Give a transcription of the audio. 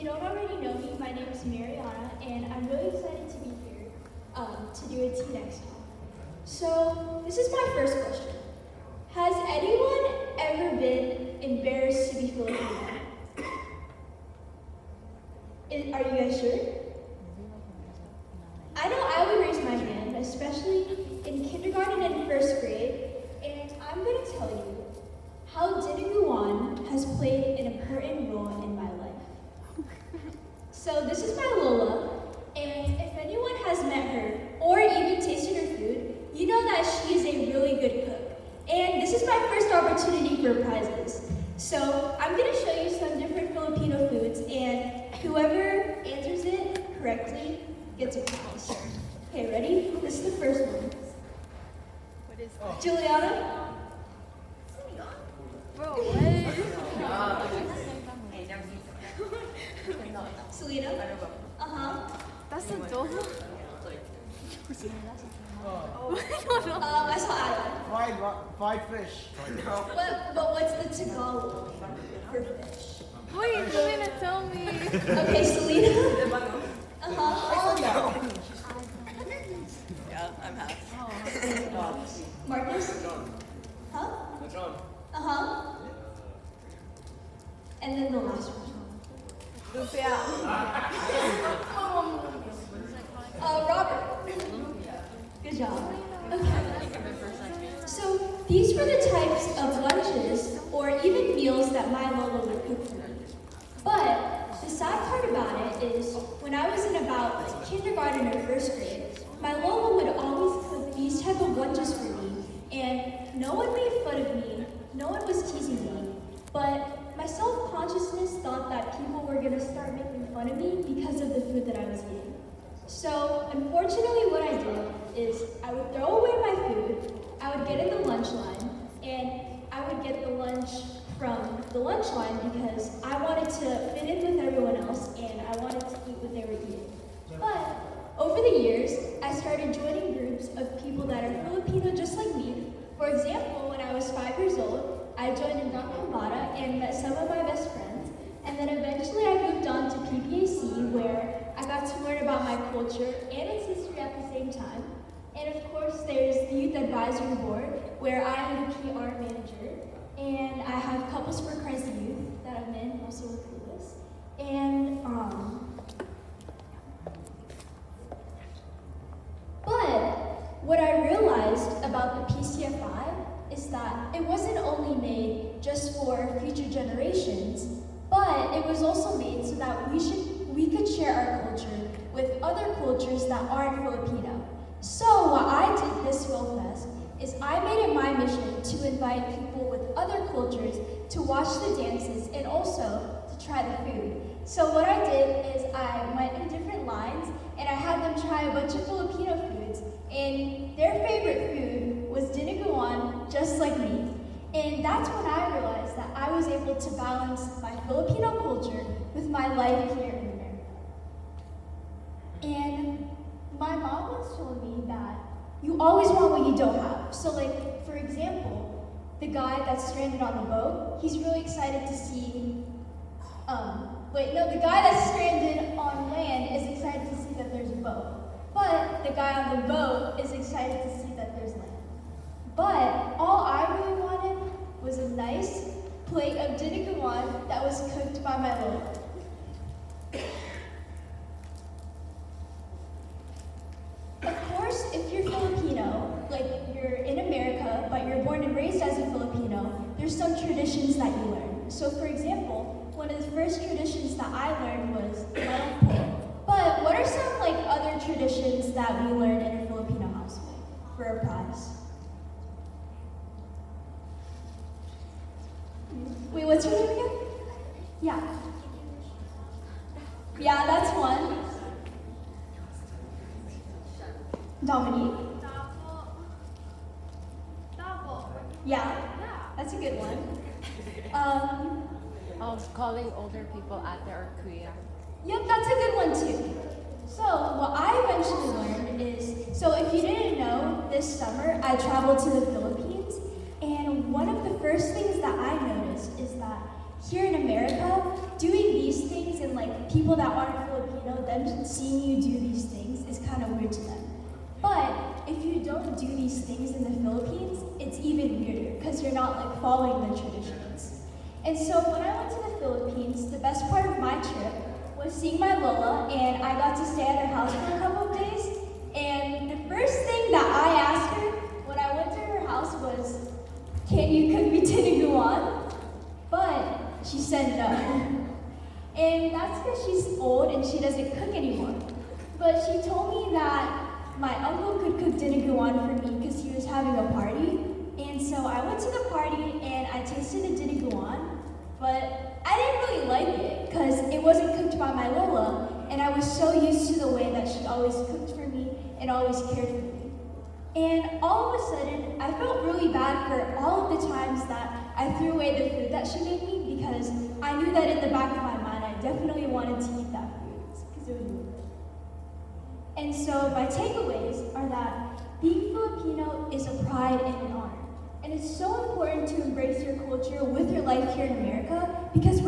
you don't already know me, my name is Mariana, and I'm really excited to be here to do a TEENx talk. So, this is my first question. Has anyone ever been embarrassed to be Filipino? Are you guys sure? I know I would raise my hand, especially in kindergarten and first grade, and I'm going to tell you how Dinuguan has played an important role in my life. So this is my Lola, and if anyone has met her or even tasted her food, you know that she is a really good cook. And this is my first opportunity for prizes. So I'm going to show you some different Filipino foods, and whoever answers it correctly gets a prize. Okay, ready? This is the first one. What is that? Juliana? Bro, what? Selena? Uh-huh. That's a dodo? I saw Adam. Fried fish. But what's the Tagalog for fish? Wait, you're going to tell me. Okay, Selena? Uh-huh. Yeah, I'm half. Marcus? Huh? Uh-huh. And then the last one. Robert. Good job. Okay. So these were the types of lunches or even meals that my Lola would cook for me. But the sad part about it is when I was in about kindergarten or first grade, my Lola would always cook these type of lunches for me, and no one made fun of me, no one was teasing me, but my self-consciousness thought that people were going to start making fun of me because of the food that I was eating. So, unfortunately, what I did is I would throw away my food, I would get in the lunch line, and I would get the lunch from the lunch line because I wanted to fit in with everyone else and I wanted to eat what they were eating. But over the years, I started joining groups of people that are Filipino just like me. For example, when I was 5 years old, I joined in Kambata and met some of my best friends. And then eventually I moved on to PPAC, where I got to learn about my culture and its history at the same time. And of course, there's the Youth Advisory Board, where I am the PR manager. And I have Couples for Christ Youth that I'm in, also with Clueless. And, but what I realized about the PCFI is that it wasn't only made just for future generations, but it was also made so that we could share our culture with other cultures that aren't Filipino. So what I did this Fest is I made it my mission to invite people with other cultures to watch the dances and also to try the food. So what I did is I went in different lines and I had them try a bunch of Filipino foods, and their favorite food was dinuguan, just like me. And that's when I realized that I was able to balance my Filipino culture with my life here in America. And my mom once told me that you always want what you don't have. So like, for example, the guy that's stranded on the boat, he's really excited to see, the guy that's stranded on land is excited to see that there's a boat. But the guy on the boat is excited to see that there's land. But all I really wanted was a nice plate of dinuguan that was cooked by my Lola. Of course, if you're Filipino, like you're in America, but you're born and raised as a Filipino, there's some traditions that you learn. So for example, one of the first traditions that I learned was malangpo. But what are some other traditions that we learn in a Filipino household for a prize? Wait, what's your name again? Yeah. Yeah, that's one. Dominique? Yeah, that's a good one. Of calling older people ate or kuya. Yep, that's a good one too. So what I eventually learned is, so if you didn't know, this summer I traveled to the Philippines, and one of the first things that I noticed is that here in America, doing these things in people that aren't Filipino, them seeing you do these things is kind of weird to them. But if you don't do these things in the Philippines, it's even weirder because you're not like following the traditions. And so when I went to the Philippines, the best part of my trip was seeing my Lola, and I got to stay at her house for a couple of days. And the first thing that I asked her when I went to her house was, "Can you cook me tinuguan?" But she said no. And that's because she's old and she doesn't cook anymore. But she told me that my uncle could cook dinuguan for me because he was having a party. And so I went to the party and I tasted the dinuguan, but I didn't really like it because it wasn't cooked by my Lola, and I was so used to the way that she always cooked for me and always cared for me. And all of a sudden, I felt really bad for all of the times that I threw away the food that she made me because I knew that in the back of my mind, I definitely wanted to eat that food because it was really good. And so my takeaways are that being Filipino is a pride and an honor. And it's so important to embrace your culture with your life here in America because